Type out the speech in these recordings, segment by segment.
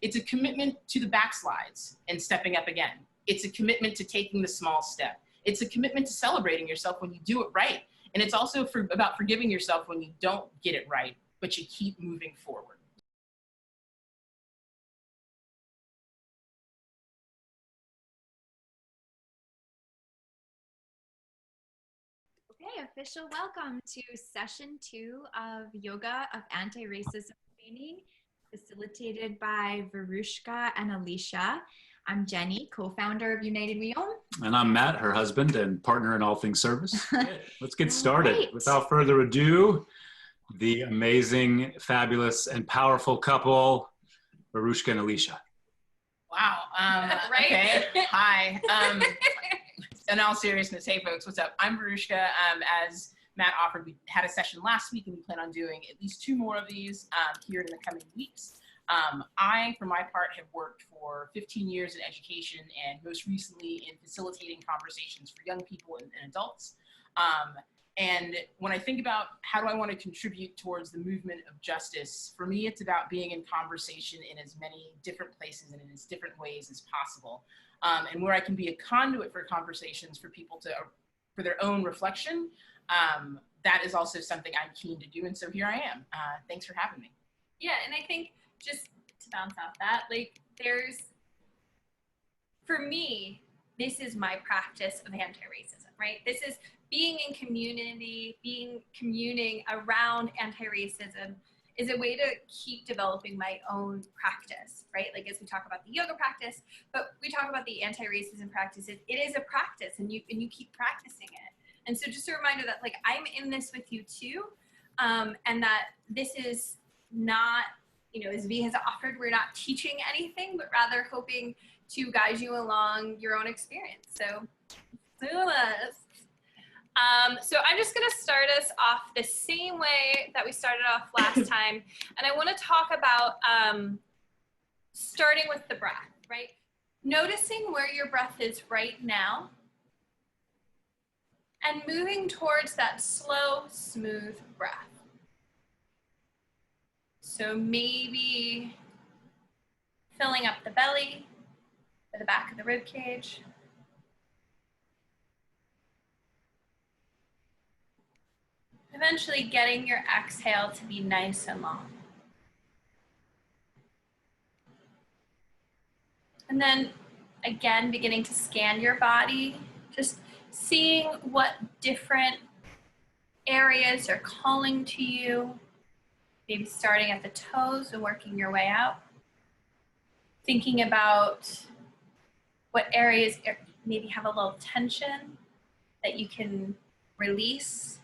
It's a commitment to the backslides and stepping up again. It's a commitment to taking the small step. It's a commitment to celebrating yourself when you do it right. And it's also about forgiving yourself when you don't get it right, but you keep moving forward. Okay, official welcome to session 2 of Yoga of Anti-Racism Training, facilitated by Verushka and Alicia. I'm Jenny, co-founder of United We Own. And I'm Matt, her husband and partner in all things service. Let's get started. Right. Without further ado, the amazing, fabulous, and powerful couple, Verushka and Alicia. Wow. Right? Okay. Hi. In all seriousness, hey folks, what's up? I'm Verushka. As Matt offered, we had a session last week and we plan on doing at least 2 more of these here in the coming weeks. I, for my part, have worked for 15 years in education and most recently in facilitating conversations for young people and adults. And when I think about how do I want to contribute towards the movement of justice, for me, it's about being in conversation in as many different places and in as different ways as possible. And where I can be a conduit for conversations for people for their own reflection, that is also something I'm keen to do. And so here I am. Thanks for having me. Yeah, and I think just to bounce off that, like for me, this is my practice of anti-racism, right? This is being in community, communing around anti-racism is a way to keep developing my own practice, right? Like as we talk about the yoga practice, but we talk about the anti-racism practice, it is a practice and you keep practicing it. And so just a reminder that like I'm in this with you too, and that this is not, you know, as V has offered, we're not teaching anything, but rather hoping to guide you along your own experience. So do this. So I'm just gonna start us off the same way that we started off last time. And I wanna talk about starting with the breath, right? Noticing where your breath is right now and moving towards that slow, smooth breath. So maybe filling up the belly or the back of the rib cage. Eventually getting your exhale to be nice and long. And then again, beginning to scan your body, just seeing what different areas are calling to you. Maybe starting at the toes and working your way out. Thinking about what areas maybe have a little tension that you can release.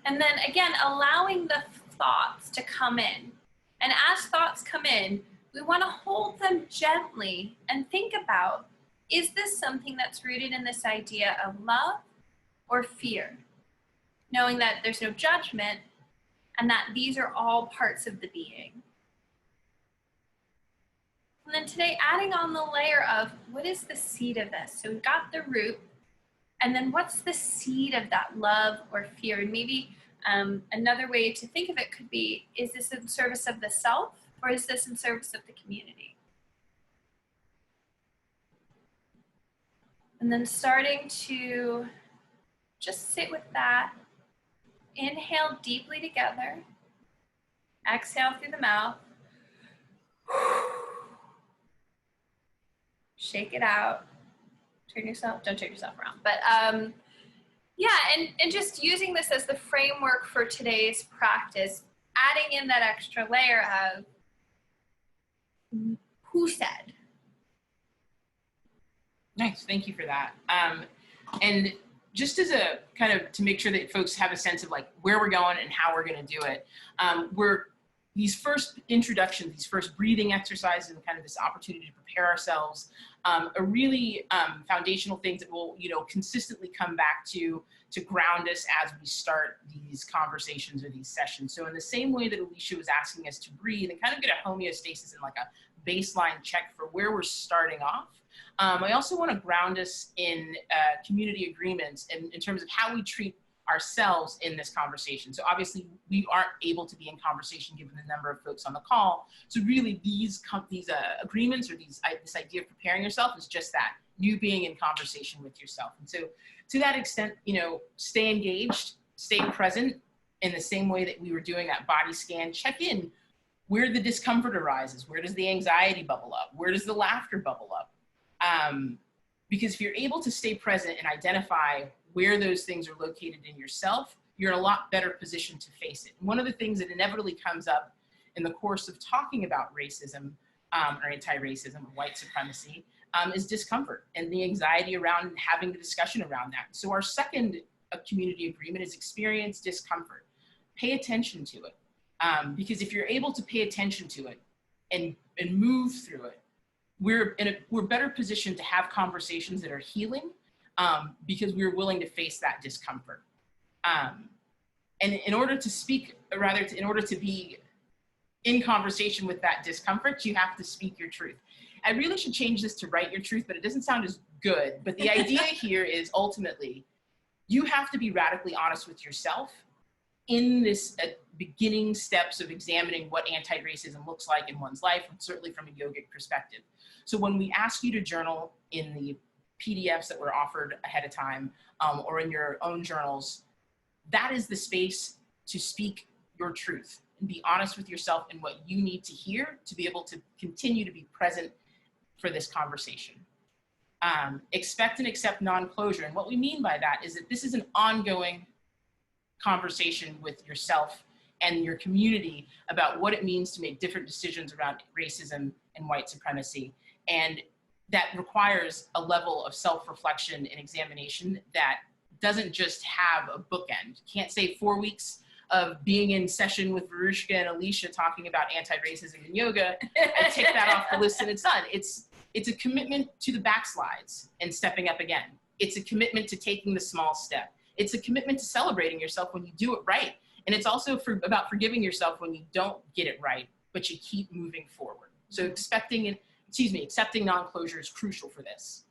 And then again, allowing the thoughts to come in. And as thoughts come in, we want to hold them gently and think about, is this something that's rooted in this idea of love or fear? Knowing that there's no judgment and that these are all parts of the being. And then today, adding on the layer of what is the seed of this? So we've got the root, and then what's the seed of that love or fear? And maybe another way to think of it could be, is this in service of the self or is this in service of the community? And then starting to just sit with that. Inhale deeply together. Exhale through the mouth. Shake it out. Don't turn yourself around. But yeah, and just using this as the framework for today's practice, adding in that extra layer of who said. Nice, thank you for that. And just as a kind of to make sure that folks have a sense of like where we're going and how we're going to do it, these first introductions, these first breathing exercises and kind of this opportunity to prepare ourselves are really foundational things that will, you know, consistently come back to ground us as we start these conversations or these sessions. So in the same way that Alicia was asking us to breathe and kind of get a homeostasis and like a baseline check for where we're starting off, I also want to ground us in community agreements in terms of how we treat ourselves in this conversation. So obviously we aren't able to be in conversation given the number of folks on the call. So really these agreements or this idea of preparing yourself is just that, you being in conversation with yourself. And so to that extent, stay engaged, stay present in the same way that we were doing that body scan. Check in where the discomfort arises. Where does the anxiety bubble up? Where does the laughter bubble up? Because if you're able to stay present and identify where those things are located in yourself, you're in a lot better position to face it. And one of the things that inevitably comes up in the course of talking about racism or anti-racism or white supremacy is discomfort and the anxiety around having the discussion around that. So our second community agreement is experience discomfort. Pay attention to it. Because if you're able to pay attention to it and move through it, we're better positioned to have conversations that are healing because we're willing to face that discomfort. And in order to be in conversation with that discomfort, you have to speak your truth. I really should change this to write your truth, but it doesn't sound as good. But the idea here is ultimately, you have to be radically honest with yourself in this beginning steps of examining what anti-racism looks like in one's life, and certainly from a yogic perspective. So when we ask you to journal in the PDFs that were offered ahead of time or in your own journals, that is the space to speak your truth and be honest with yourself and what you need to hear to be able to continue to be present for this conversation. Expect and accept non-closure. And what we mean by that is that this is an ongoing conversation with yourself and your community about what it means to make different decisions around racism and white supremacy. And that requires a level of self-reflection and examination that doesn't just have a bookend. You can't say 4 weeks of being in session with Verushka and Alicia talking about anti-racism and yoga and take that off the list and it's done. It's a commitment to the backslides and stepping up again. It's a commitment to taking the small step. It's a commitment to celebrating yourself when you do it right. And it's also about forgiving yourself when you don't get it right, but you keep moving forward. So accepting non-closure is crucial for this.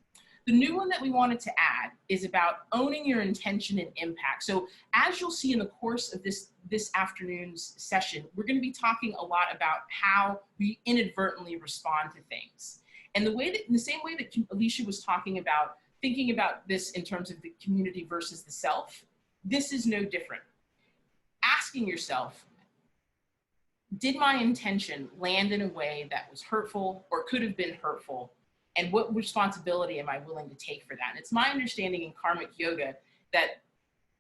The new one that we wanted to add is about owning your intention and impact. So as you'll see in the course of this afternoon's session, we're going to be talking a lot about how we inadvertently respond to things. And in the same way that Alicia was talking about, thinking about this in terms of the community versus the self, this is no different. Asking yourself, did my intention land in a way that was hurtful or could have been hurtful? And what responsibility am I willing to take for that? And it's my understanding in karmic yoga that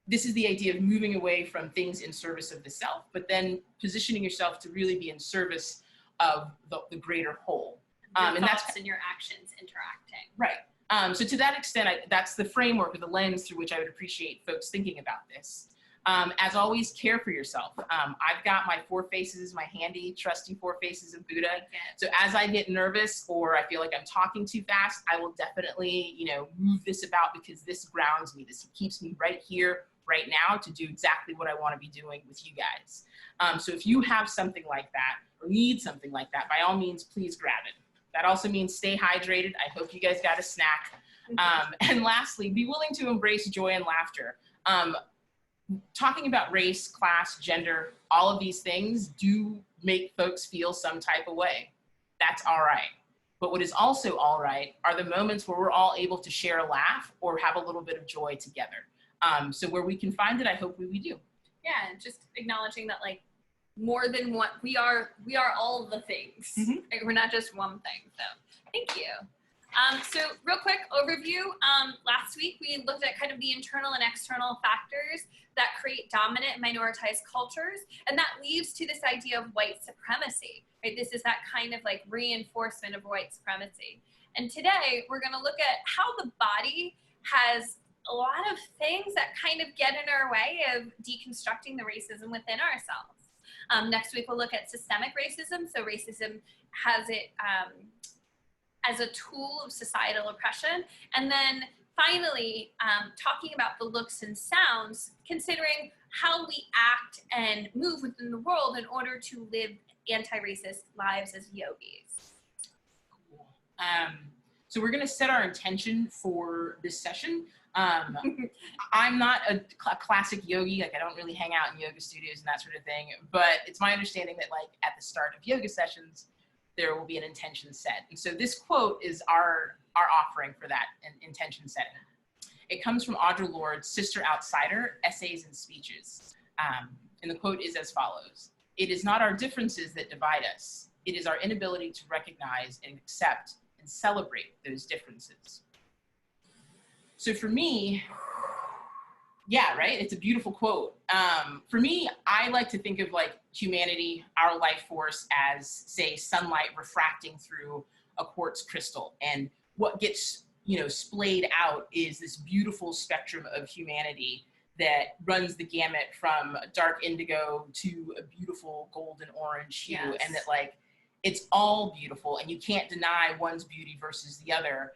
this is the idea of moving away from things in service of the self, but then positioning yourself to really be in service of the greater whole. And that's in your actions interacting. Right. So to that extent, that's the framework or the lens through which I would appreciate folks thinking about this. As always, care for yourself. I've got my 4 faces, my handy, trusty 4 faces of Buddha. So as I get nervous or I feel like I'm talking too fast, I will definitely, move this about because this grounds me. This keeps me right here, right now to do exactly what I want to be doing with you guys. So if you have something like that or need something like that, by all means, please grab it. That also means stay hydrated. I hope you guys got a snack. And lastly, be willing to embrace joy and laughter. Talking about race, class, gender, all of these things do make folks feel some type of way. That's all right. But what is also all right are the moments where we're all able to share a laugh or have a little bit of joy together. So where we can find it, I hope we do. Yeah, just acknowledging that more than one, we are all the things. Mm-hmm. We're not just one thing. So thank you. So real quick overview. Last week we looked at kind of the internal and external factors that create dominant and minoritized cultures, and that leads to this idea of white supremacy. Right? This is that kind of reinforcement of white supremacy. And today we're going to look at how the body has a lot of things that kind of get in our way of deconstructing the racism within ourselves. Next week we'll look at systemic racism. So racism has it as a tool of societal oppression. And then finally, talking about the looks and sounds, considering how we act and move within the world in order to live anti-racist lives as yogis. Cool. So we're gonna set our intention for this session. I'm not a classic yogi. Like, I don't really hang out in yoga studios and that sort of thing. But it's my understanding that, like, at the start of yoga sessions, there will be an intention set. And so this quote is our offering for that intention setting. It comes from Audre Lorde's Sister Outsider, Essays and Speeches. And the quote is as follows: "It is not our differences that divide us. It is our inability to recognize and accept and celebrate those differences." So for me, yeah, right? It's a beautiful quote. For me, I like to think of, like, humanity, our life force, as, say, sunlight refracting through a quartz crystal. And what gets, splayed out is this beautiful spectrum of humanity that runs the gamut from dark indigo to a beautiful golden orange hue. Yes. And that, like, it's all beautiful, and you can't deny one's beauty versus the other.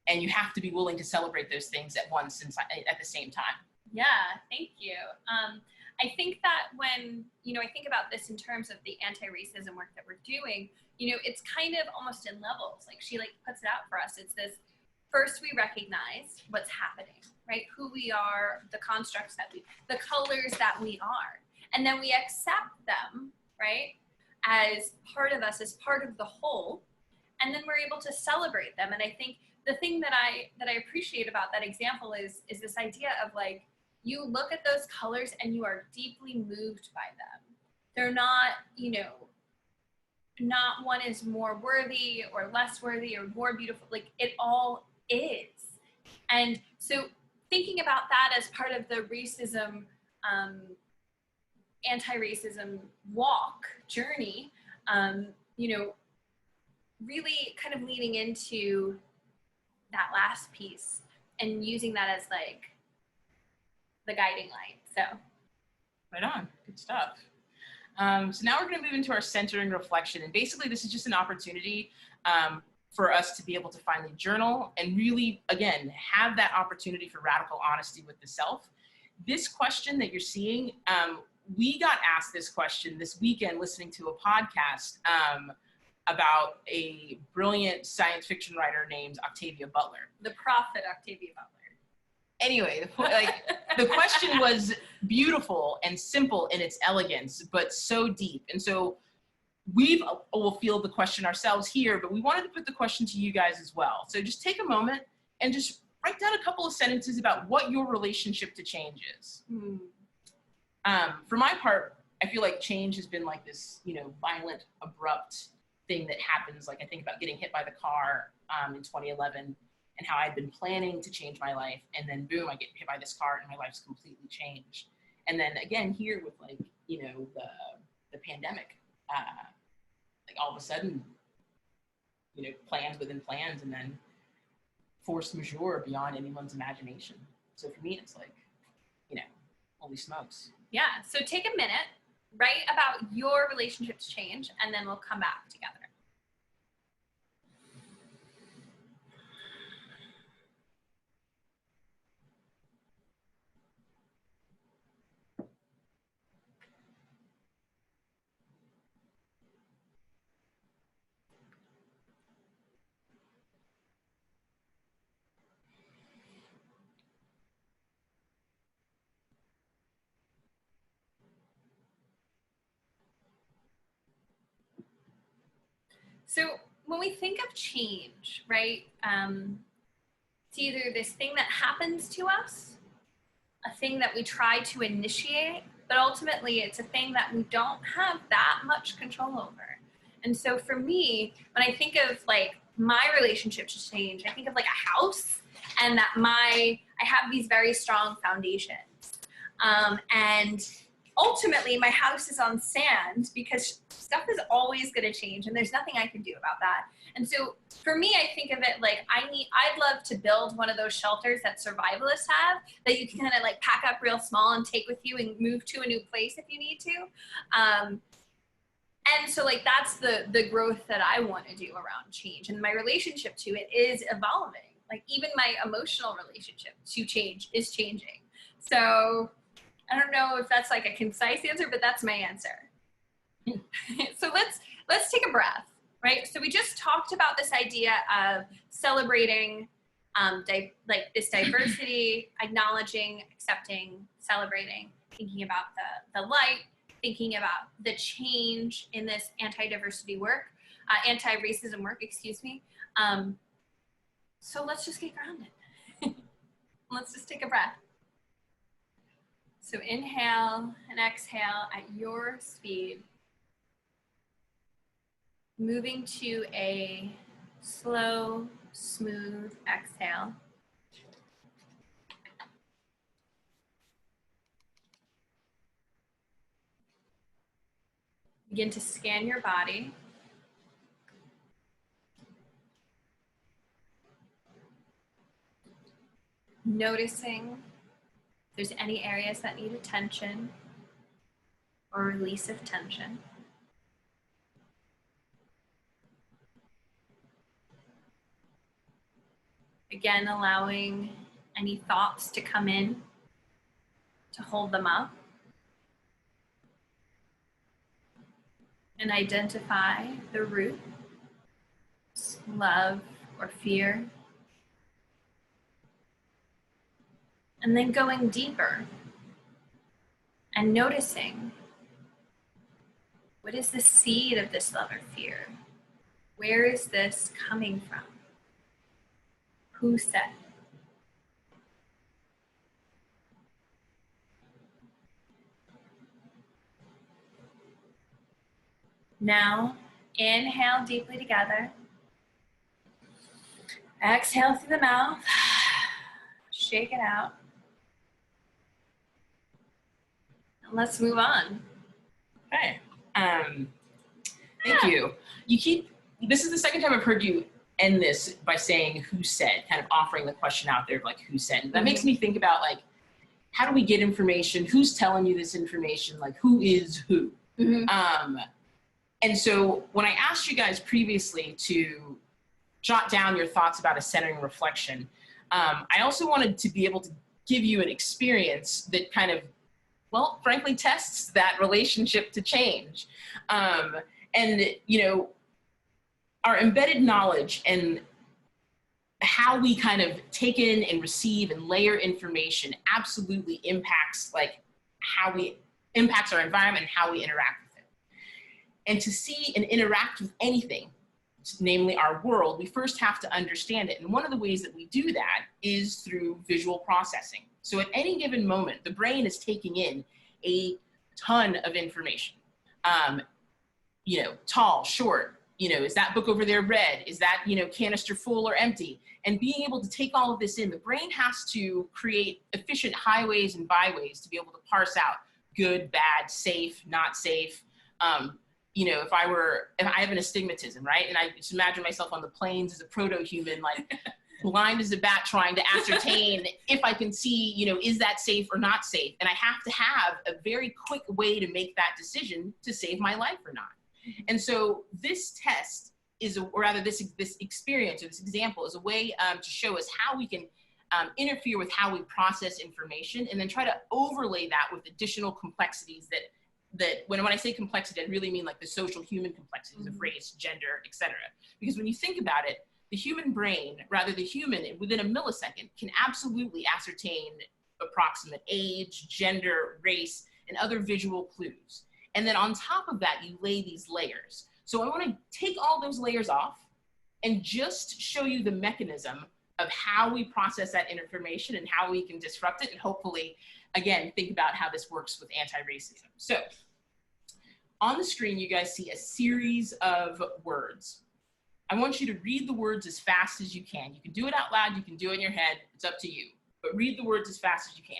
And you have to be willing to celebrate those things at the same time. Yeah, thank you. I think that when, I think about this in terms of the anti-racism work that we're doing, it's kind of almost in levels. Like, she puts it out for us. It's this: first we recognize what's happening, right? Who we are, the constructs the colors that we are. And then we accept them, right? As part of us, as part of the whole. And then we're able to celebrate them. And I think the thing that I appreciate about that example is this idea of, like, you look at those colors and you are deeply moved by them. They're not, not one is more worthy or less worthy or more beautiful. Like, it all is. And so thinking about that as part of the racism, anti-racism journey, really kind of leaning into that last piece and using that as, like, the guiding light. So right on, good stuff. So now we're going to move into our centering reflection. And basically this is just an opportunity for us to be able to finally journal and really, again, have that opportunity for radical honesty with the self. This question that you're seeing, we got asked this question this weekend listening to a podcast about a brilliant science fiction writer named Octavia Butler. the prophet Octavia Butler. Anyway, the question was beautiful and simple in its elegance, but so deep. And so we will field the question ourselves here, but we wanted to put the question to you guys as well. So just take a moment and just write down a couple of sentences about what your relationship to change is. For my part, I feel like change has been like this, violent, abrupt thing that happens. Like, I think about getting hit by the car in 2011 and how I'd been planning to change my life, and then boom, I get hit by this car and my life's completely changed. And then again here with, like, the pandemic, like, all of a sudden, plans within plans, and then force majeure beyond anyone's imagination. So for me, it's like, holy smokes. Yeah, so take a minute, write about your relationship to change, and then we'll come back together. So when we think of change, right, it's either this thing that happens to us, a thing that we try to initiate, but ultimately it's a thing that we don't have that much control over. And so for me, when I think of, like, my relationship to change, I think of, like, a house, and that I have these very strong foundations. And ultimately my house is on sand because stuff is always going to change and there's nothing I can do about that. And so for me, I think of it like I'd love to build one of those shelters that survivalists have that you can kind of, like, pack up real small and take with you and move to a new place if you need to. And so, like, that's the growth that I want to do around change, and my relationship to it is evolving. Like, even my emotional relationship to change is changing. So I don't know if that's, like, a concise answer, but that's my answer. So let's take a breath, right? So we just talked about this idea of celebrating like this diversity, acknowledging, accepting, celebrating, thinking about the light, thinking about the change in this anti-diversity work, anti-racism work, excuse me. So let's just get grounded. Let's just take a breath. So inhale and exhale at your speed, moving to a slow, smooth exhale. Begin to scan your body. Noticing if there's any areas that need attention or release of tension. Again, allowing any thoughts to come in, to hold them up. And identify the root, love or fear. And then going deeper and noticing, what is the seed of this love or fear? Where is this coming from? Who said? Now, inhale deeply together. Exhale through the mouth. Shake it out. And let's move on. Okay. Thank you. This is the second time I've heard you end this by saying who said, kind of offering the question out there of like who said. That makes me think about like, how do we get information? Who's telling you this information? Like who is who? And so when I asked you guys previously to jot down your thoughts about a centering reflection, I also wanted to be able to give you an experience that kind of, well, frankly, tests that relationship to change. And, you know, our embedded knowledge and how we kind of take in and receive and layer information absolutely impacts impacts our environment and how we interact with it. And to see and interact with anything, namely our world, we first have to understand it. And one of the ways that we do that is through visual processing. So at any given moment, the brain is taking in a ton of information. You know, tall, short, you know, is that book over there red? Is that, you know, canister full or empty? And being able to take all of this in, the brain has to create efficient highways and byways to be able to parse out good, bad, safe, not safe. You know, if I have an astigmatism, right? And I just imagine myself on the plains as a proto-human, like blind as a bat trying to ascertain if I can see, you know, is that safe or not safe? And I have to have a very quick way to make that decision to save my life or not. And so this test is, or rather this experience or this example is a way to show us how we can interfere with how we process information and then try to overlay that with additional complexities that when I say complexity, I really mean like the social human complexities of race, gender, etc. Because when you think about it, the human brain, rather the human within a millisecond can absolutely ascertain approximate age, gender, race, and other visual clues. And then on top of that, you lay these layers. So I want to take all those layers off and just show you the mechanism of how we process that information and how we can disrupt it and hopefully, again, think about how this works with anti-racism. So on the screen, you guys see a series of words. I want you to read the words as fast as you can. You can do it out loud, you can do it in your head, it's up to you. But read the words as fast as you can.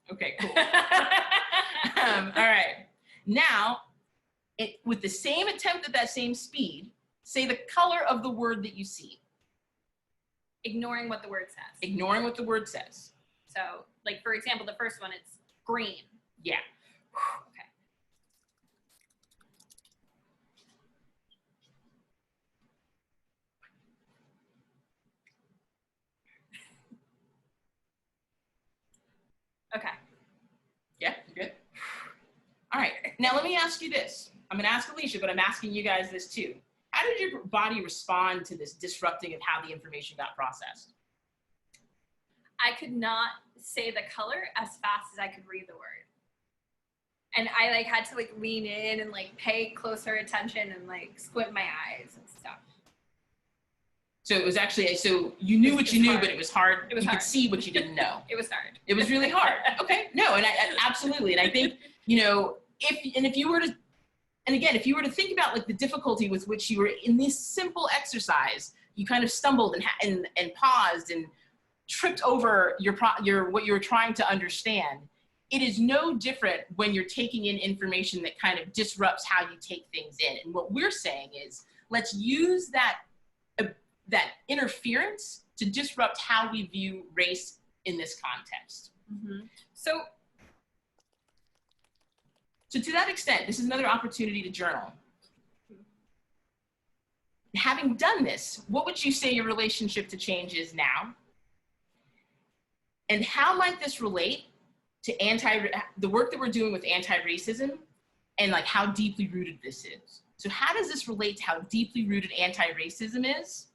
Okay, cool. All right. Now, with the same attempt at that same speed, say the color of the word that you see. Ignoring what the word says. Ignoring what the word says. So, like, for example, the first one, it's green. Yeah. Okay. Yeah, good. All right. Now let me ask you this. I'm gonna ask Alicia, but I'm asking you guys this too. How did your body respond to this disrupting of how the information got processed? I could not say the color as fast as I could read the word. And I like had to like lean in and like pay closer attention and like squint my eyes and stuff. So it was actually, so you knew what you knew, hard. but it was hard. It was you hard. could see what you didn't know. It was hard. It was really hard. Okay, no, and I absolutely. And I think, you know, if you were to, and again, if you were to think about like the difficulty with which you were in this simple exercise, you kind of stumbled and paused and tripped over what you were trying to understand. It is no different when you're taking in information that kind of disrupts how you take things in. And what we're saying is, let's use that interference to disrupt how we view race in this context. Mm-hmm. So to that extent, this is another opportunity to journal. Having done this, what would you say your relationship to change is now? And how might this relate to the work that we're doing with anti-racism and like how deeply rooted this is? So how does this relate to how deeply rooted anti-racism is?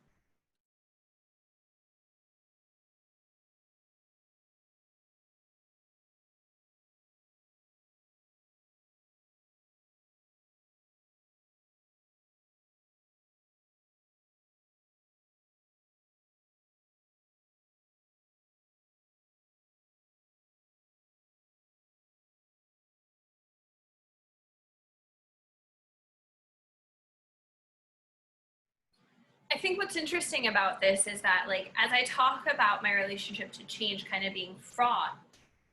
I think what's interesting about this is that, like, as I talk about my relationship to change kind of being fraught,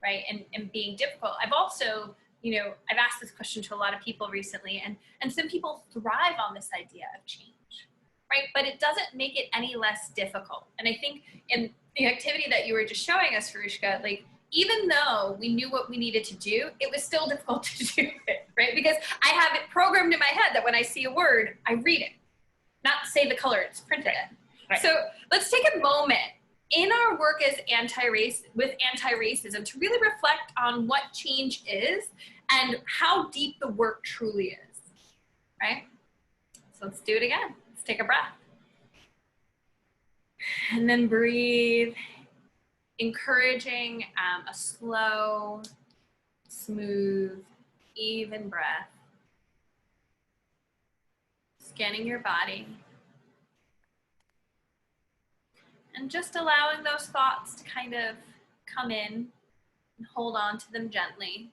right, and being difficult, I've also, you know, I've asked this question to a lot of people recently, and some people thrive on this idea of change, right? But it doesn't make it any less difficult. And I think in the activity that you were just showing us, Verushka, like, even though we knew what we needed to do, it was still difficult to do it, right? Because I have it programmed in my head that when I see a word, I read it. Not say the color, it's printed it. Right. So let's take a moment in our work as anti-racism to really reflect on what change is and how deep the work truly is, right? So let's do it again. Let's take a breath. And then breathe, encouraging a slow, smooth, even breath. Scanning your body. And just allowing those thoughts to kind of come in and hold on to them gently.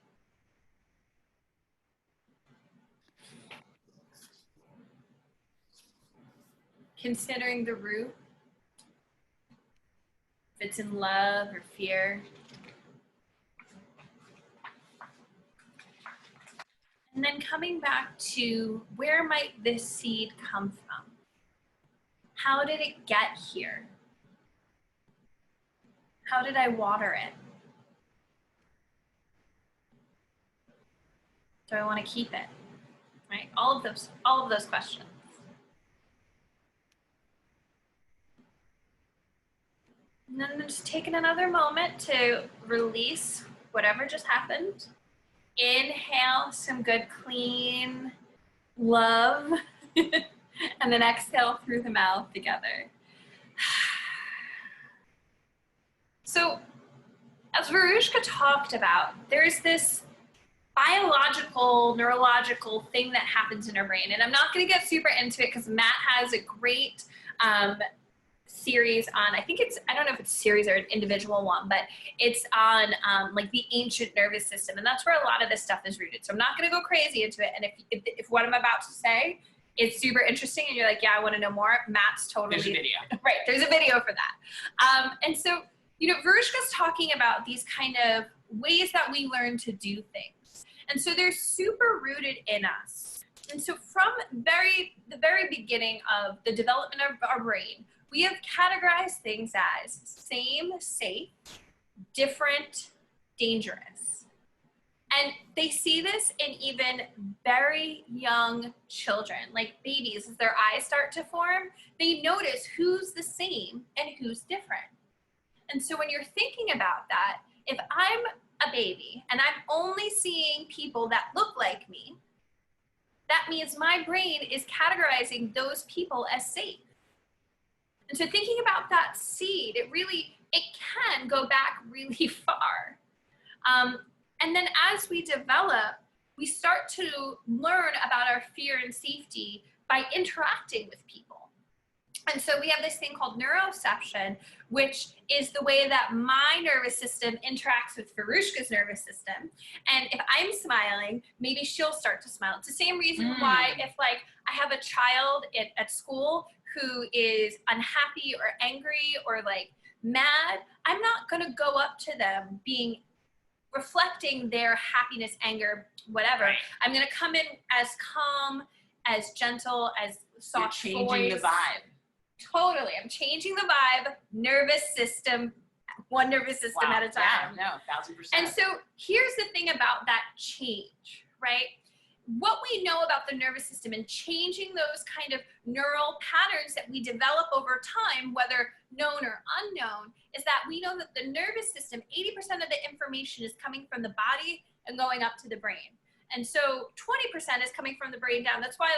Considering the root, if it's in love or fear. And then coming back to where might this seed come from? How did it get here? How did I water it? Do I want to keep it? Right? All of those questions. And then just taking another moment to release whatever just happened. Inhale some good, clean love, and then exhale through the mouth together. So, as Verushka talked about, there's this biological, neurological thing that happens in our brain, and I'm not going to get super into it because Matt has a great series on, I don't know if it's a series or an individual one, but it's on like the ancient nervous system, and that's where a lot of this stuff is rooted. So I'm not going to go crazy into it, and if what I'm about to say is super interesting and you're like, yeah, I want to know more, Matt's totally... There's a video. Right, there's a video for that. And so, you know, Verushka's talking about these kind of ways that we learn to do things. And so they're super rooted in us. And so from the very beginning of the development of our brain, we have categorized things as same, safe, different, dangerous. And they see this in even very young children, like babies, as their eyes start to form, they notice who's the same and who's different. And so when you're thinking about that, if I'm a baby and I'm only seeing people that look like me, that means my brain is categorizing those people as safe. And so thinking about that seed, it can go back really far. And then as we develop, we start to learn about our fear and safety by interacting with people. And so we have this thing called neuroception, which is the way that my nervous system interacts with Verushka's nervous system. And if I'm smiling, maybe she'll start to smile. It's the same reason why if like I have a child at school who is unhappy or angry or like mad, I'm not gonna go up to them reflecting their happiness, anger, whatever. Right. I'm gonna come in as calm, as gentle, as soft You're changing voice. the vibe. Totally. I'm changing the vibe, nervous system, one nervous system at a time. Yeah, no, 1000%. And so here's the thing about that change, right? What we know about the nervous system and changing those kind of neural patterns that we develop over time, whether known or unknown, is that we know that the nervous system, 80% of the information is coming from the body and going up to the brain. And so 20% is coming from the brain down. That's why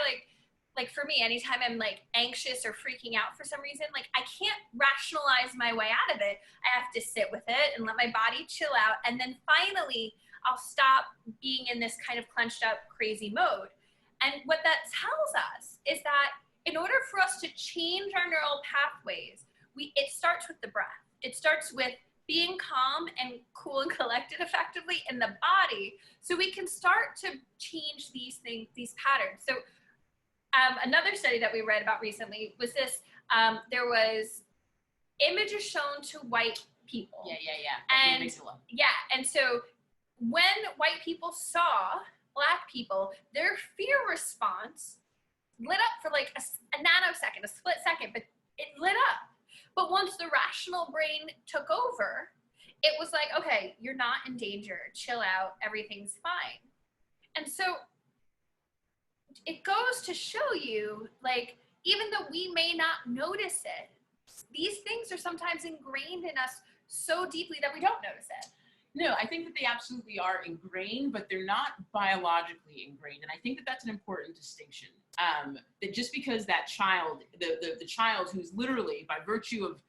like for me, anytime I'm like anxious or freaking out for some reason, like I can't rationalize my way out of it. I have to sit with it and let my body chill out. And then finally, I'll stop being in this kind of clenched up, crazy mode. And what that tells us is that in order for us to change our neural pathways, it starts with the breath. It starts with being calm and cool and collected effectively in the body, so we can start to change these things, these patterns. So another study that we read about recently was this, there was images shown to white people. Yeah. And and so when white people saw Black people, their fear response lit up for like a nanosecond, a split second, but it lit up. But once the rational brain took over, it was like, okay, you're not in danger, chill out, everything's fine. And so it goes to show you, like, even though we may not notice it, these things are sometimes ingrained in us so deeply that we don't notice it. No, I think that they absolutely are ingrained, but they're not biologically ingrained. And I think that that's an important distinction. That just because that child, the child who's literally, by virtue of,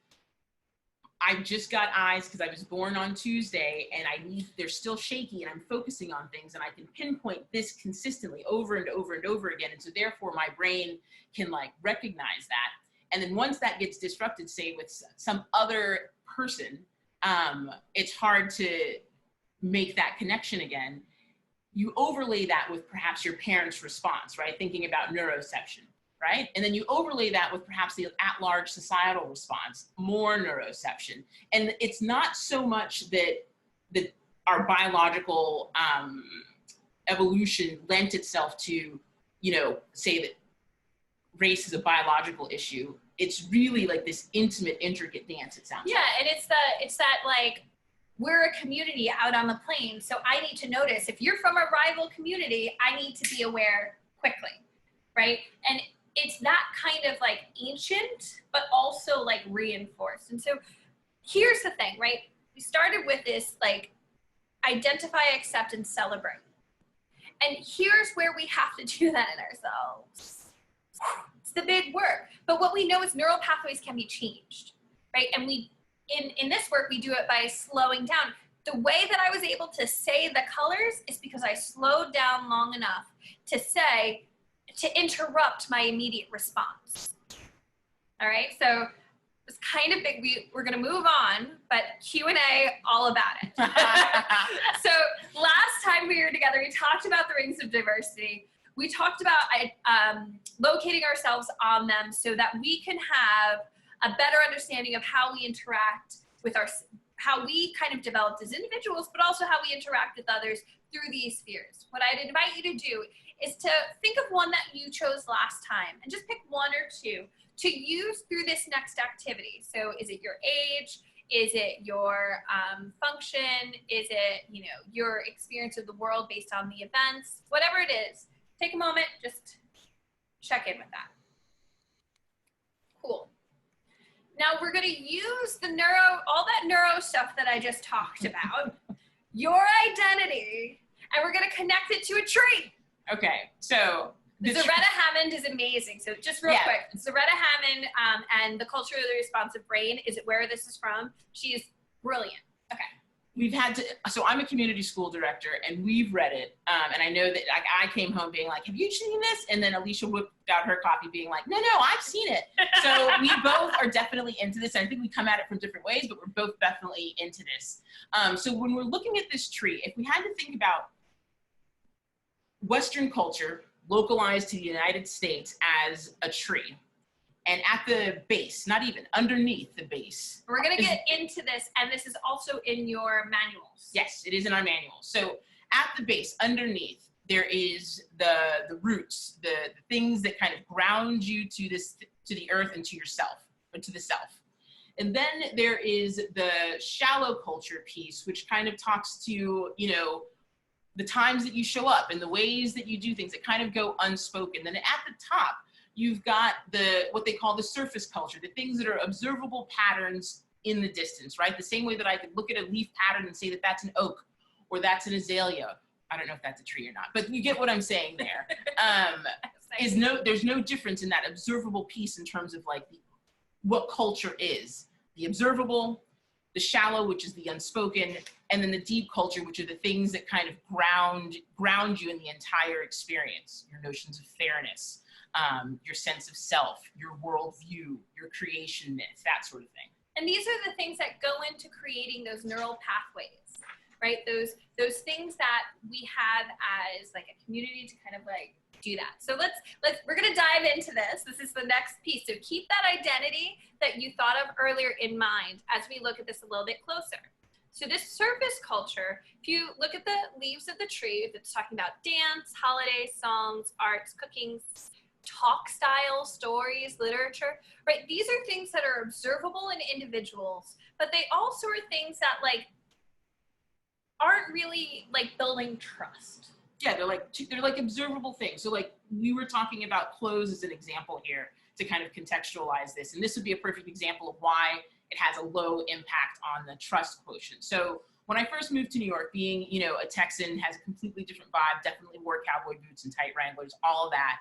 I've just got eyes because I was born on Tuesday and they're still shaky and I'm focusing on things and I can pinpoint this consistently over and over and over again. And so therefore my brain can like recognize that. And then once that gets disrupted, say with some other person, it's hard to make that connection again. You overlay that with perhaps your parents' response, right? Thinking about neuroception, right? And then you overlay that with perhaps the at-large societal response, more neuroception. And it's not so much that our biological evolution lent itself to, say that race is a biological issue. It's really like this intimate, intricate dance, it sounds like. Yeah, and it's that like, we're a community out on the plain, so I need to notice. If you're from a rival community, I need to be aware quickly, right? And it's that kind of like ancient, but also like reinforced. And so here's the thing, right? We started with this like identify, accept, and celebrate. And here's where we have to do that in ourselves. It's the big work. But what we know is neural pathways can be changed, right? And in this work, we do it by slowing down. The way that I was able to say the colors is because I slowed down long enough to interrupt my immediate response. All right, so it's kind of big. We're gonna move on, but Q&A, all about it. So last time we were together, we talked about the rings of diversity. We talked about locating ourselves on them so that we can have a better understanding of how we interact with how we kind of developed as individuals, but also how we interact with others through these spheres. What I'd invite you to do is to think of one that you chose last time and just pick one or two to use through this next activity. So is it your age? Is it your function? Is it, your experience of the world based on the events? Whatever it is, take a moment, just check in with that. Cool. Now we're going to use all that neuro stuff that I just talked about your identity, and we're going to connect it to a tree. Okay, so Zaretta Hammond is amazing. So just real quick, Zaretta Hammond and the Culture of the Responsive Brain is where this is from. She is brilliant. Okay. We've had to, so I'm a community school director, and we've read it, and I know that I came home being like, have you seen this? And then Alicia whipped out her copy being like, no, I've seen it. So we both are definitely into this. I think we come at it from different ways, but we're both definitely into this. So when we're looking at this tree, if we had to think about Western culture localized to the United States as a tree, and at the base, not even underneath the base. We're going to get into this, and this is also in your manuals. Yes, it is in our manual. So at the base, underneath, there is the roots, the things that kind of ground you to the earth and to yourself, or to the self. And then there is the shallow culture piece, which kind of talks to, the times that you show up and the ways that you do things that kind of go unspoken. Then at the top, you've got what they call the surface culture, the things that are observable patterns in the distance, right? The same way that I could look at a leaf pattern and say that that's an oak or that's an azalea. I don't know if that's a tree or not, but you get what I'm saying there. There's no difference in that observable piece in terms of like what culture is. The observable, the shallow, which is the unspoken, and then the deep culture, which are the things that kind of ground you in the entire experience, your notions of fairness, your sense of self, your worldview, your creation myth, that sort of thing. And these are the things that go into creating those neural pathways, right? Those things that we have as like a community to kind of like do that. So we're gonna dive into this. This is the next piece. So keep that identity that you thought of earlier in mind as we look at this a little bit closer. So this surface culture, if you look at the leaves of the tree, it's talking about dance, holidays, songs, arts, cooking, talk style, stories, literature, right? These are things that are observable in individuals, but they also are things that like aren't really like building trust. Yeah, they're like observable things. So like we were talking about clothes as an example here to kind of contextualize this. And this would be a perfect example of why it has a low impact on the trust quotient. So when I first moved to New York, being, a Texan has a completely different vibe, definitely wore cowboy boots and tight Wranglers, all of that.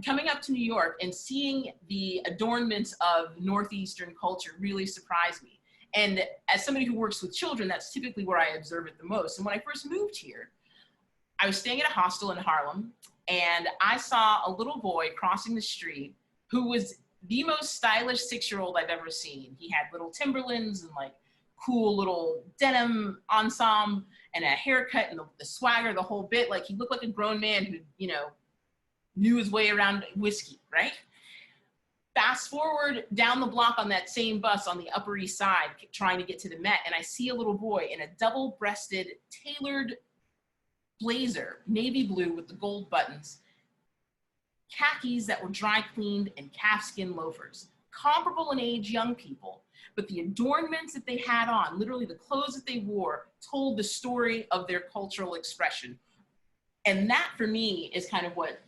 Coming up to New York and seeing the adornments of Northeastern culture really surprised me. And as somebody who works with children, that's typically where I observe it the most. And when I first moved here, I was staying at a hostel in Harlem, and I saw a little boy crossing the street who was the most stylish 6-year-old I've ever seen. He had little Timberlands and like cool little denim ensemble and a haircut and the swagger, the whole bit. Like he looked like a grown man who, knew his way around whiskey, right? Fast forward down the block on that same bus on the Upper East Side, trying to get to the Met, and I see a little boy in a double-breasted, tailored blazer, navy blue with the gold buttons, khakis that were dry cleaned, and calfskin loafers. Comparable in age young people, but the adornments that they had on, literally the clothes that they wore, told the story of their cultural expression. And that for me is kind of what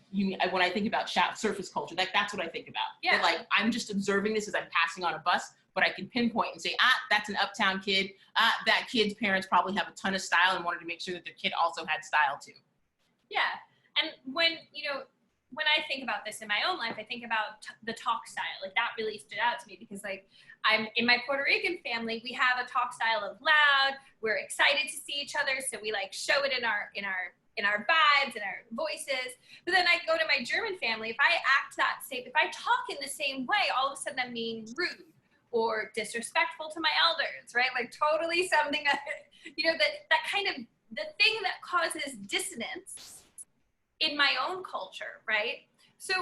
when I think about surface culture, that's what I think about. Yeah. That, like, I'm just observing this as I'm passing on a bus, but I can pinpoint and say, that's an uptown kid. That kid's parents probably have a ton of style and wanted to make sure that their kid also had style too. Yeah. And when I think about this in my own life, I think about the talk style. Like that really stood out to me because like I'm in my Puerto Rican family, we have a talk style of loud, we're excited to see each other. So we like show it in our vibes and our voices. But then I go to my German family, if I talk in the same way, all of a sudden I'm being rude or disrespectful to my elders, right? Like totally something that, that kind of the thing that causes dissonance in my own culture, right? So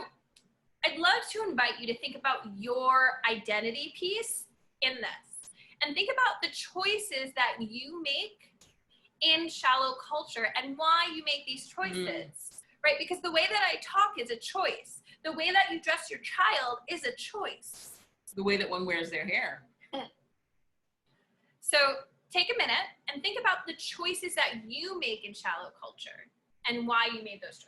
I'd love to invite you to think about your identity piece in this and think about the choices that you make in shallow culture and why you make these choices, right? Because the way that I talk is a choice. The way that you dress your child is a choice. The way that one wears their hair. So take a minute and think about the choices that you make in shallow culture and why you made those choices.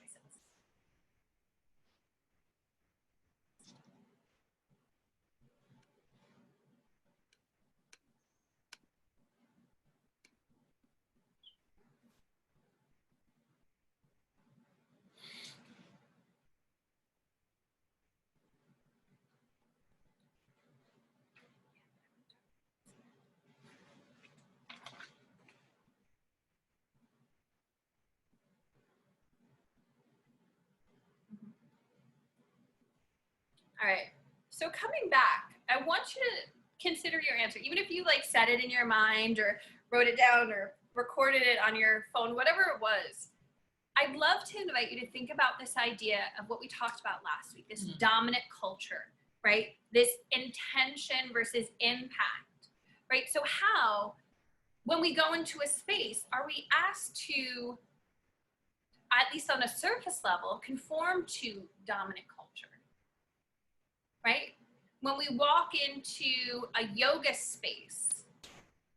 All right. So coming back, I want you to consider your answer, even if you like said it in your mind or wrote it down or recorded it on your phone, whatever it was. I'd love to invite you to think about this idea of what we talked about last week, this dominant culture, right? This intention versus impact, right? So how, when we go into a space, are we asked to, at least on a surface level, conform to dominant culture, right? When we walk into a yoga space,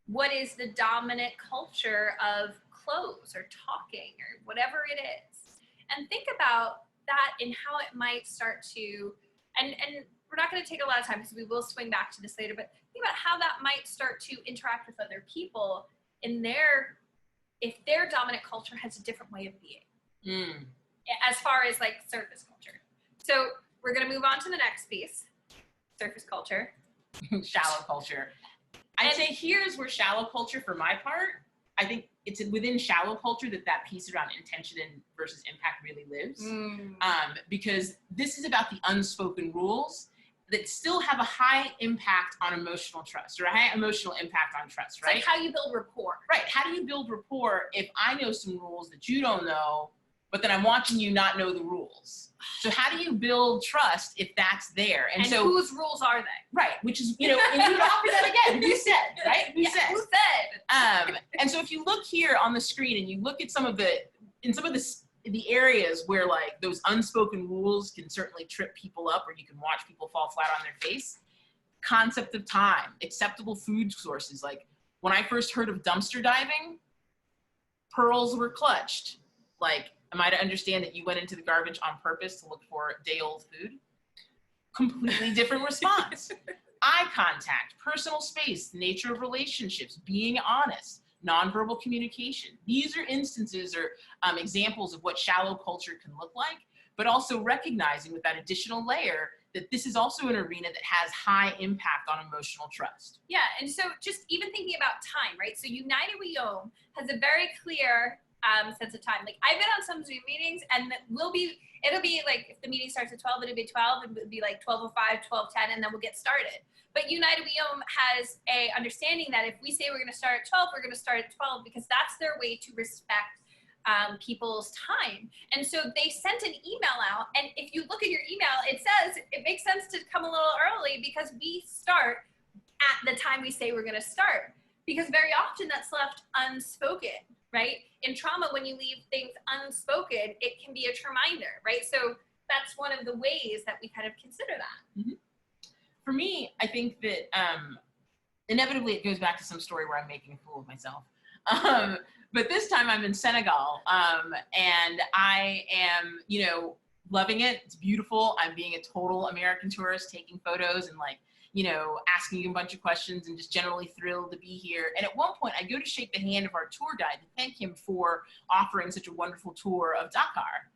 what is the dominant culture of clothes or talking or whatever it is? And think about that and how it might start to, and we're not going to take a lot of time because we will swing back to this later, but think about how that might start to interact with other people in their, if their dominant culture has a different way of being, as far as like surface culture. So we're going to move on to the next piece, surface culture. Shallow culture. I'd say here's where shallow culture, for my part, I think it's within shallow culture that piece around intention and versus impact really lives. Because this is about the unspoken rules that still have a high impact on emotional trust, or a high emotional impact on trust, right? It's like how you build rapport. Right. How do you build rapport if I know some rules that you don't know, but then I'm watching you not know the rules? So how do you build trust if that's there? And so whose rules are they? Right, which is, and you would offer that again. Who said, right? Who said? Who said? And so if you look here on the screen and you look at some of the areas where like those unspoken rules can certainly trip people up, or you can watch people fall flat on their face. Concept of time, acceptable food sources. Like when I first heard of dumpster diving, pearls were clutched. Like, am I to understand that you went into the garbage on purpose to look for day-old food? Completely different response. Eye contact, personal space, nature of relationships, being honest, nonverbal communication. These are instances or examples of what shallow culture can look like, but also recognizing with that additional layer that this is also an arena that has high impact on emotional trust. Yeah, and so just even thinking about time, right? So United We Own has a very clear sense of time. Like I've been on some Zoom meetings and it'll be like, if the meeting starts at 12, it'll be 12, and it'll be like 12:05, 12:10, and then we'll get started. But United We Own has a understanding that if we say we're gonna start at 12, we're gonna start at 12 because that's their way to respect people's time. And so they sent an email out, and if you look at your email, it says it makes sense to come a little early because we start at the time we say we're gonna start. Because very often that's left unspoken, right? In trauma, when you leave things unspoken, it can be a reminder, right? So that's one of the ways that we kind of consider that. Mm-hmm. For me, I think that inevitably it goes back to some story where I'm making a fool of myself. But this time I'm in Senegal, and I am, loving it. It's beautiful. I'm being a total American tourist, taking photos and asking a bunch of questions and just generally thrilled to be here. And at one point I go to shake the hand of our tour guide and thank him for offering such a wonderful tour of Dakar.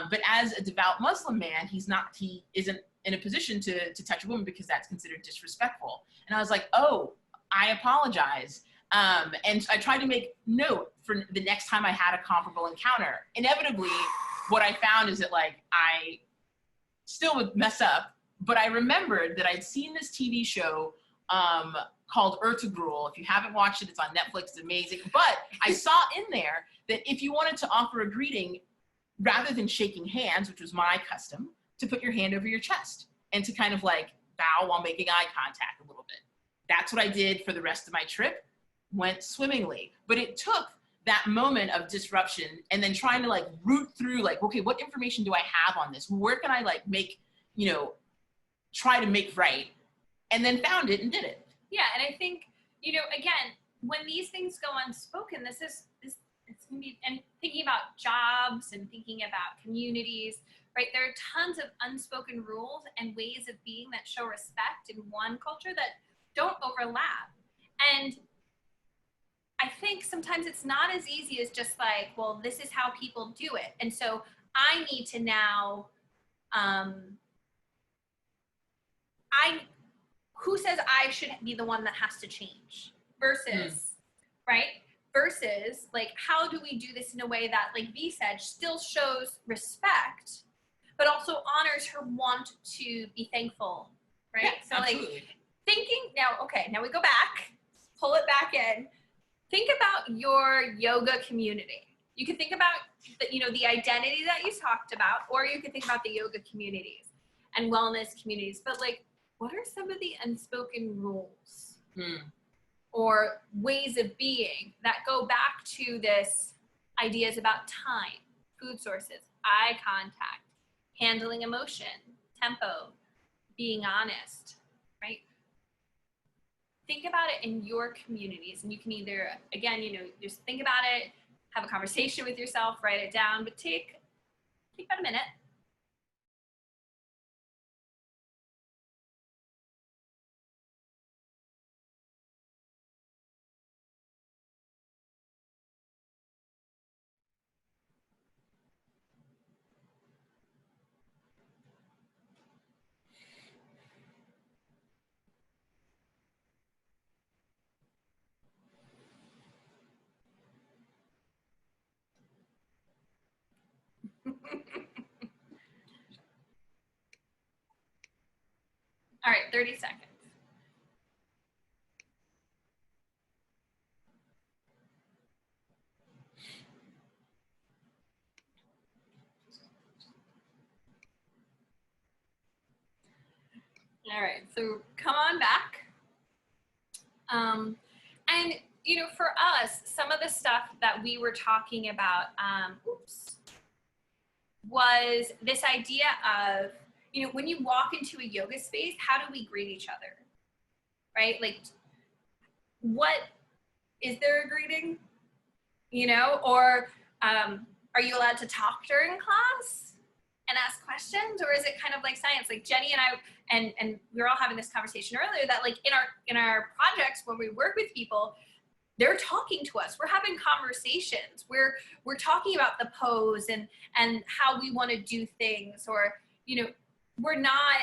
But as a devout Muslim man, he isn't in a position to touch a woman because that's considered disrespectful. And I was like, oh, I apologize. And I tried to make note for the next time I had a comparable encounter. Inevitably, what I found is that I still would mess up, but I remembered that I'd seen this TV show called Ertugrul. If you haven't watched it, it's on Netflix, it's amazing. But I saw in there that if you wanted to offer a greeting, rather than shaking hands, which was my custom, to put your hand over your chest and to kind of bow while making eye contact a little bit. That's what I did for the rest of my trip. Went swimmingly. But it took that moment of disruption and then trying to root through okay, what information do I have on this? Where can I make, try to make right, and then found it and did it. Yeah, and I think, again, when these things go unspoken, it's gonna be, and thinking about jobs and thinking about communities, right? There are tons of unspoken rules and ways of being that show respect in one culture that don't overlap. And I think sometimes it's not as easy as just well, this is how people do it. And so I need to now, who says I should be the one that has to change versus, right? Versus how do we do this in a way that, like V said, still shows respect, but also honors her want to be thankful, right? Yeah, so absolutely. like thinking now we go back, pull it back in. Think about your yoga community. You could think about the identity that you talked about, or you could think about the yoga communities and wellness communities. But like, what are some of the unspoken rules or ways of being that go back to this ideas about time, food sources, eye contact, handling emotion, tempo, being honest, right? Think about it in your communities, and you can either, again, just think about it, have a conversation with yourself, write it down, but take about a minute. All right, 30 seconds. All right, so come on back. And for us, some of the stuff that we were talking about, was this idea of, when you walk into a yoga space, how do we greet each other, right? Like, what is there a greeting, or are you allowed to talk during class and ask questions, or is it kind of like science? Like Jenny and I, and we were all having this conversation earlier that like in our projects, when we work with people, they're talking to us. We're having conversations. We're talking about the pose and how we want to do things, or we're not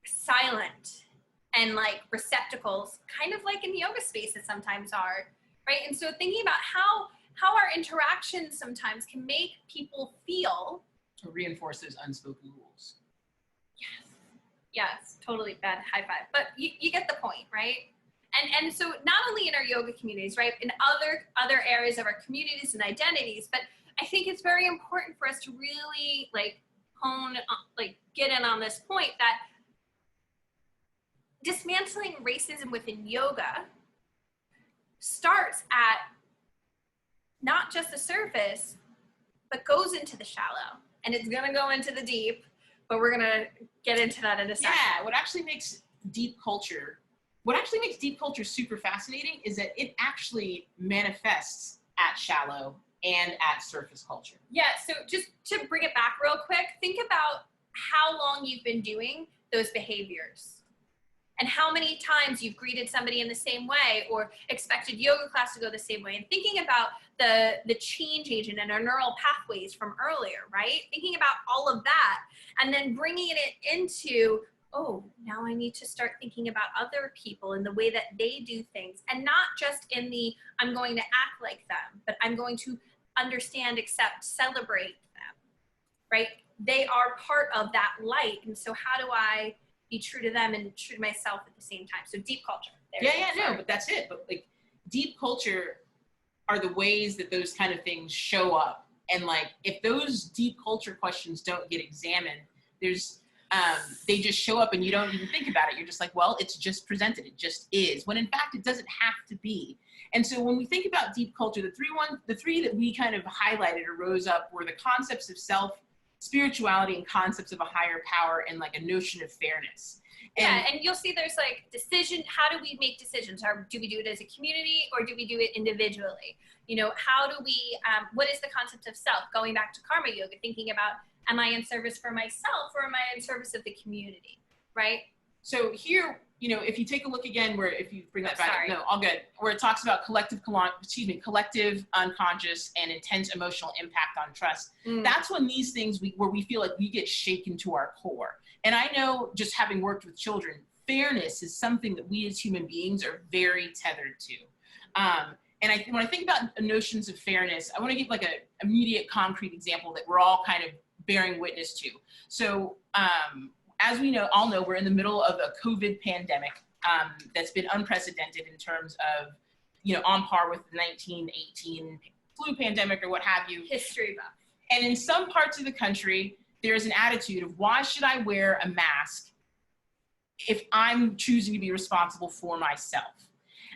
silent and like receptacles, kind of like in yoga spaces sometimes are, right? And so thinking about how our interactions sometimes can make people feel. To reinforce those unspoken rules. Yes, totally. Bad high five, but you get the point, right? And so not only in our yoga communities, right, in other areas of our communities and identities, but I think it's very important for us to really get in on this point that dismantling racism within yoga starts at not just the surface, but goes into the shallow, and it's gonna go into the deep, but we're gonna get into that in a second. Yeah, what actually makes deep culture super fascinating is that it actually manifests at shallow and at surface culture. Yeah, so just to bring it back real quick, think about how long you've been doing those behaviors and how many times you've greeted somebody in the same way or expected yoga class to go the same way, and thinking about the change agent and our neural pathways from earlier, right? Thinking about all of that and then bringing it into, oh, now I need to start thinking about other people and the way that they do things, and not just in the, I'm going to act like them, but I'm going to understand, accept, celebrate them, right? They are part of that light. And so how do I be true to them and true to myself at the same time? So deep culture. But that's it. But like deep culture are the ways that those kind of things show up. And like, if those deep culture questions don't get examined, they just show up and you don't even think about it. You're just like, well, it's just presented. It just is. When in fact, it doesn't have to be. And so when we think about deep culture, the three that we kind of highlighted or rose up were the concepts of self, spirituality, and concepts of a higher power, and like a notion of fairness. And you'll see there's like decision. How do we make decisions? Or do we do it as a community, or do we do it individually? How do we, what is the concept of self? Going back to karma yoga, thinking about, am I in service for myself, or am I in service of the community, right? So here, if you take a look again, where if you bring that back, no, all good, where it talks about collective unconscious and intense emotional impact on trust. That's when these things, where we feel like we get shaken to our core. And I know, just having worked with children, fairness is something that we as human beings are very tethered to. When I think about notions of fairness, I want to give like an immediate concrete example that we're all kind of bearing witness to. So as we all know, we're in the middle of a COVID pandemic that's been unprecedented in terms of, on par with the 1918 flu pandemic or what have you. History buff. And in some parts of the country, there's an attitude of, why should I wear a mask if I'm choosing to be responsible for myself?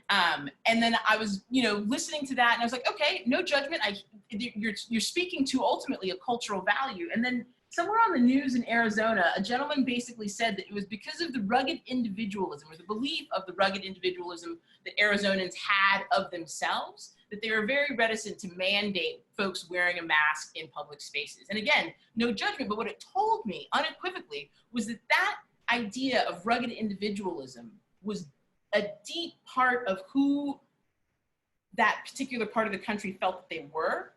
And then I was, listening to that, and I was like, okay, no judgment. You're speaking to ultimately a cultural value. And then somewhere on the news in Arizona, a gentleman basically said that it was because of the rugged individualism, or the belief of the rugged individualism that Arizonans had of themselves, that they were very reticent to mandate folks wearing a mask in public spaces. And again, no judgment, but what it told me unequivocally was that that idea of rugged individualism was a deep part of who that particular part of the country felt that they were,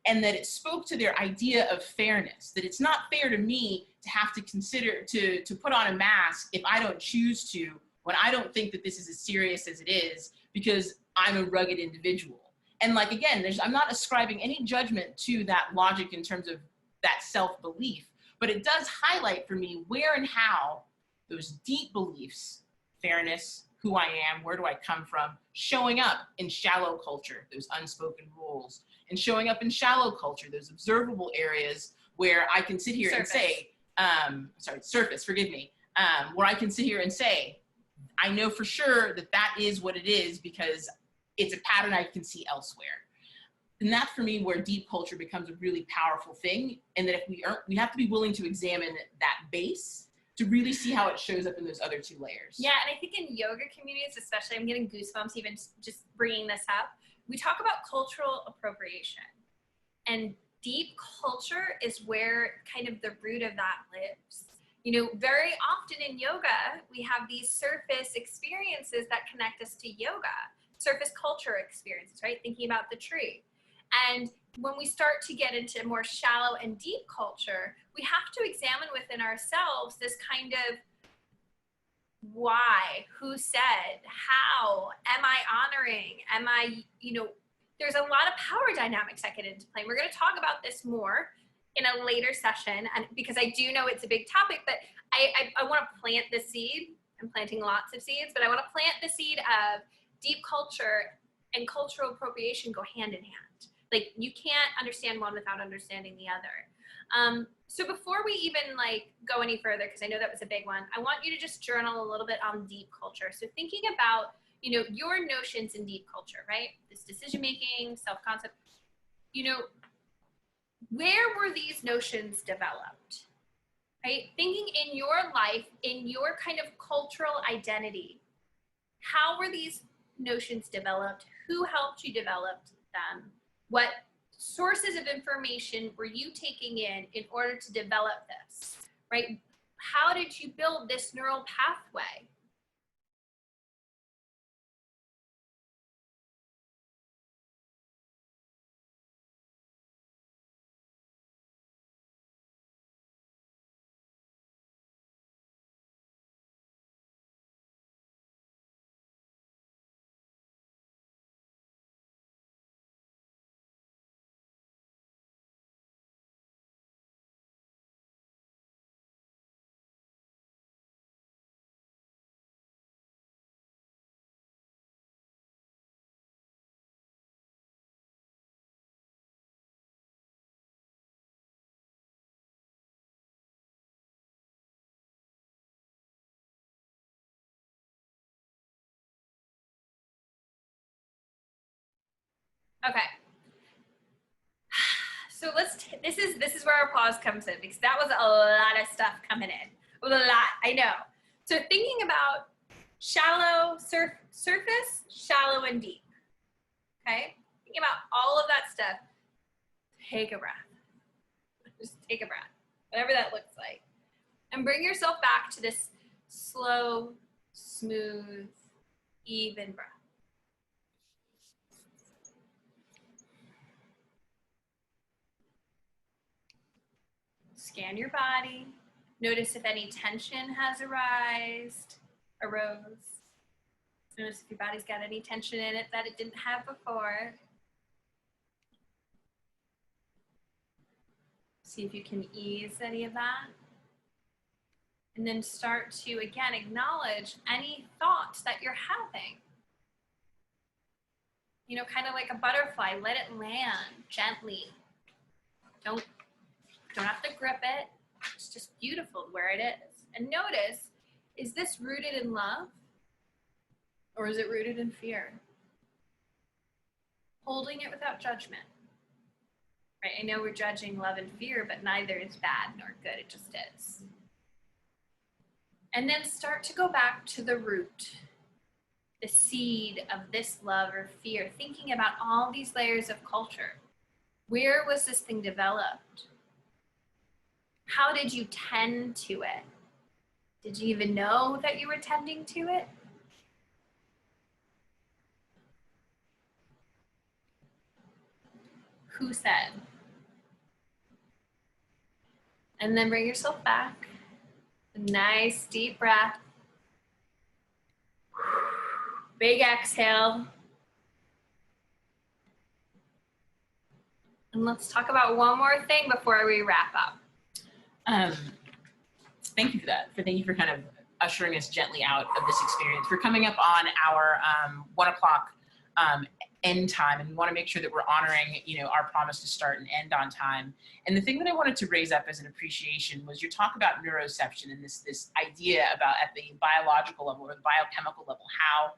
and that it spoke to their idea of fairness, that it's not fair to me to have to consider, to put on a mask if I don't choose to, when I don't think that this is as serious as it is, because I'm a rugged individual. And like, again, I'm not ascribing any judgment to that logic in terms of that self-belief, but it does highlight for me where and how those deep beliefs, fairness, who I am, where do I come from, showing up in shallow culture, those unspoken rules, and showing up in shallow culture, those observable areas where I can sit here and say, surface, forgive me, where I can sit here and say, I know for sure that that is what it is because it's a pattern I can see elsewhere. And that's for me where deep culture becomes a really powerful thing. And that if we have to be willing to examine that base to really see how it shows up in those other two layers. Yeah, and I think in yoga communities, especially, I'm getting goosebumps even just bringing this up. We talk about cultural appropriation, and deep culture is where kind of the root of that lives. Very often in yoga, we have these surface experiences that connect us to yoga, surface culture experiences, right? Thinking about the tree. And when we start to get into more shallow and deep culture, we have to examine within ourselves this kind of why, who said, how, am I honoring, am I, there's a lot of power dynamics that get into play. We're going to talk about this more in a later session, and because I do know it's a big topic, but I want to plant the seed. I'm planting lots of seeds, but I want to plant the seed of deep culture and cultural appropriation go hand in hand. Like, you can't understand one without understanding the other. So before we even go any further, because I know that was a big one, I want you to just journal a little bit on deep culture. So thinking about, your notions in deep culture, right? This decision-making, self-concept, where were these notions developed, right? Thinking in your life, in your kind of cultural identity, how were these notions developed? Who helped you develop them? What sources of information were you taking in order to develop this, right? How did you build this neural pathway? Okay. So this is where our pause comes in, because that was a lot of stuff coming in. It was a lot, I know. So thinking about shallow, surface, shallow, and deep. Okay? Thinking about all of that stuff. Take a breath. Just take a breath, whatever that looks like. And bring yourself back to this slow, smooth, even breath. Scan your body. Notice if any tension has arose. Notice if your body's got any tension in it that it didn't have before. See if you can ease any of that. And then start to, again, acknowledge any thoughts that you're having. You know, kind of like a butterfly, let it land gently. Don't have to grip it. It's just beautiful where it is. And notice, is this rooted in love or is it rooted in fear? Holding it without judgment. Right? I know we're judging love and fear, but neither is bad nor good. It just is. And then start to go back to the root, the seed of this love or fear, thinking about all these layers of culture. Where was this thing developed? How did you tend to it? Did you even know that you were tending to it? Who said? And then bring yourself back. A nice deep breath. Big exhale. And let's talk about one more thing before we wrap up. Thank you for that. Thank you for kind of ushering us gently out of this experience. We're coming up on our 1 o'clock end time, and we want to make sure that we're honoring, you know, our promise to start and end on time. And the thing that I wanted to raise up as an appreciation was your talk about neuroception and this idea about at the biological level or the biochemical level, how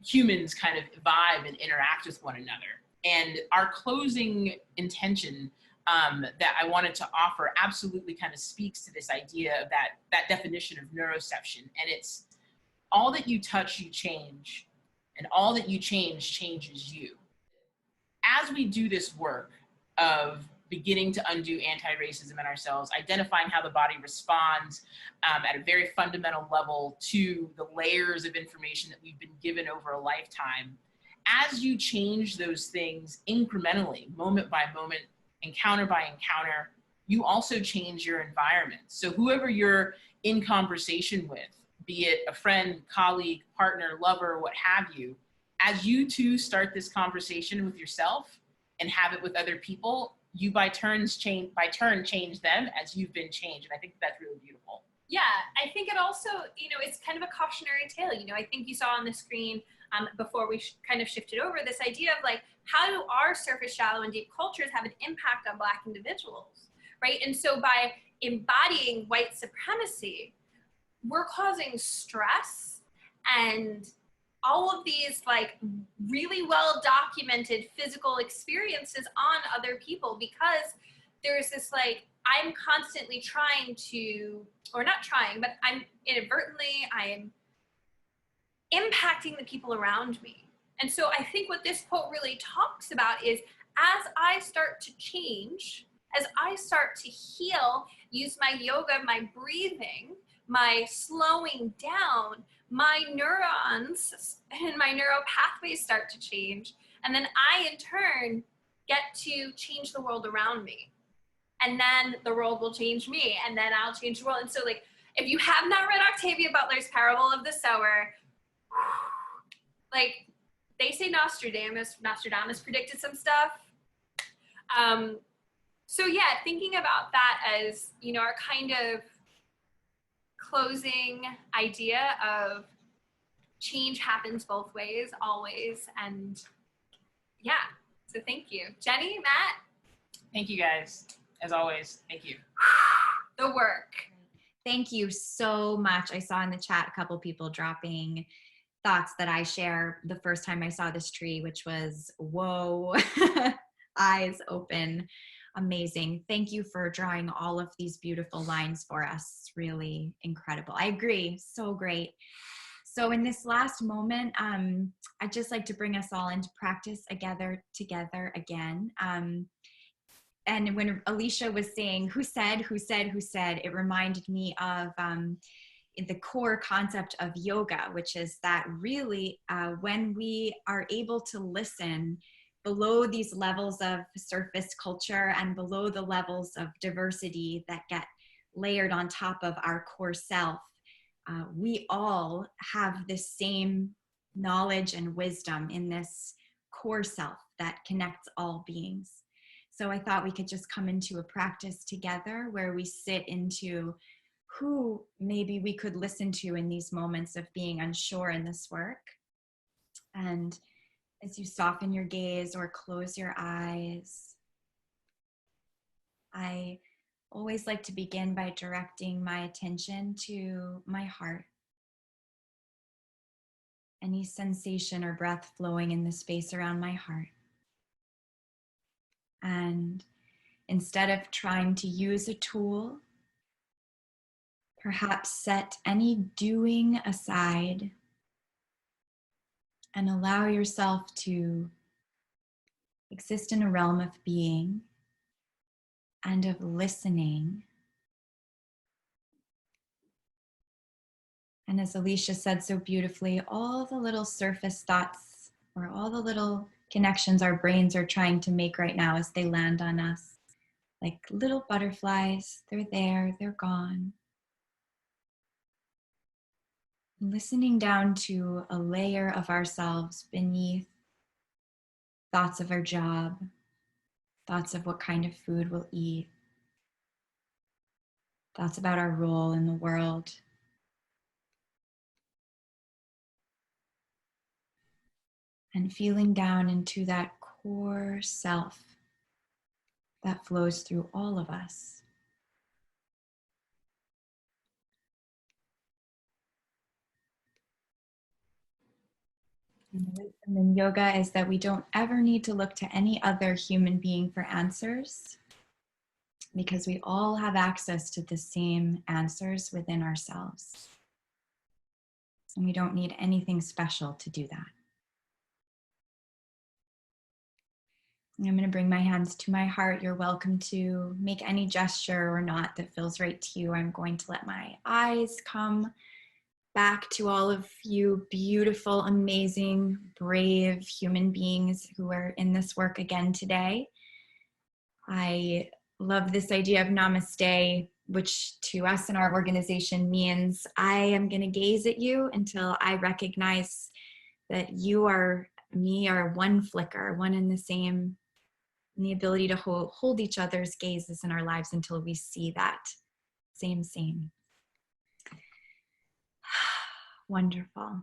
humans kind of vibe and interact with one another. And our closing intention that I wanted to offer absolutely kind of speaks to this idea of that definition of neuroception. And it's all that you touch, you change. And all that you change changes you. As we do this work of beginning to undo anti-racism in ourselves, identifying how the body responds at a very fundamental level to the layers of information that we've been given over a lifetime, as you change those things incrementally, moment by moment, encounter by encounter, you also change your environment. So whoever you're in conversation with, be it a friend, colleague, partner, lover, what have you, as you two start this conversation with yourself and have it with other people, you by turn change them as you've been changed. And I think that's really beautiful. Yeah, I think it also, you know, it's kind of a cautionary tale. You know, I think you saw on the screen before we kind of shifted over this idea of like, how do our surface, shallow, and deep cultures have an impact on Black individuals, right? And so by embodying white supremacy, we're causing stress and all of these like really well documented physical experiences on other people, because there's this like, I'm constantly trying to, or not trying, but I'm impacting the people around me. And so I think what this quote really talks about is, as I start to change, as I start to heal, use my yoga, my breathing, my slowing down, my neurons and my neural pathways start to change. And then I, in turn, get to change the world around me. And then the world will change me, and then I'll change the world. And so, like, if you have not read Octavia Butler's Parable of the Sower, like, they say Nostradamus predicted some stuff. So yeah, thinking about that as, you know, our kind of closing idea of change happens both ways, always. And yeah, so thank you. Jenny, Matt? Thank you guys. As always, thank you. The work. Thank you so much. I saw in the chat a couple people dropping thoughts that I share the first time I saw this tree, which was, whoa, eyes open. Amazing. Thank you for drawing all of these beautiful lines for us. Really incredible. I agree. So great. So in this last moment, I'd just like to bring us all into practice together again. And when Alicia was saying, who said, it reminded me of the core concept of yoga, which is that really when we are able to listen below these levels of surface culture and below the levels of diversity that get layered on top of our core self, we all have the same knowledge and wisdom in this core self that connects all beings. So I thought we could just come into a practice together where we sit into who maybe we could listen to in these moments of being unsure in this work. And as you soften your gaze or close your eyes, I always like to begin by directing my attention to my heart. Any sensation or breath flowing in the space around my heart. And instead of trying to use a tool, perhaps set any doing aside and allow yourself to exist in a realm of being and of listening. And as Alicia said so beautifully, all the little surface thoughts or all the little connections our brains are trying to make right now as they land on us, like little butterflies, they're there, they're gone. Listening down to a layer of ourselves beneath thoughts of our job, thoughts of what kind of food we'll eat, thoughts about our role in the world. And feeling down into that core self that flows through all of us. And the wisdom in yoga is that we don't ever need to look to any other human being for answers, because we all have access to the same answers within ourselves. And we don't need anything special to do that. I'm going to bring my hands to my heart. You're welcome to make any gesture or not that feels right to you. I'm going to let my eyes come back to all of you beautiful, amazing, brave human beings who are in this work again today. I love this idea of namaste, which to us in our organization means I am going to gaze at you until I recognize that you are me, are one flicker, one and the same. And the ability to hold each other's gazes in our lives until we see that same. Wonderful.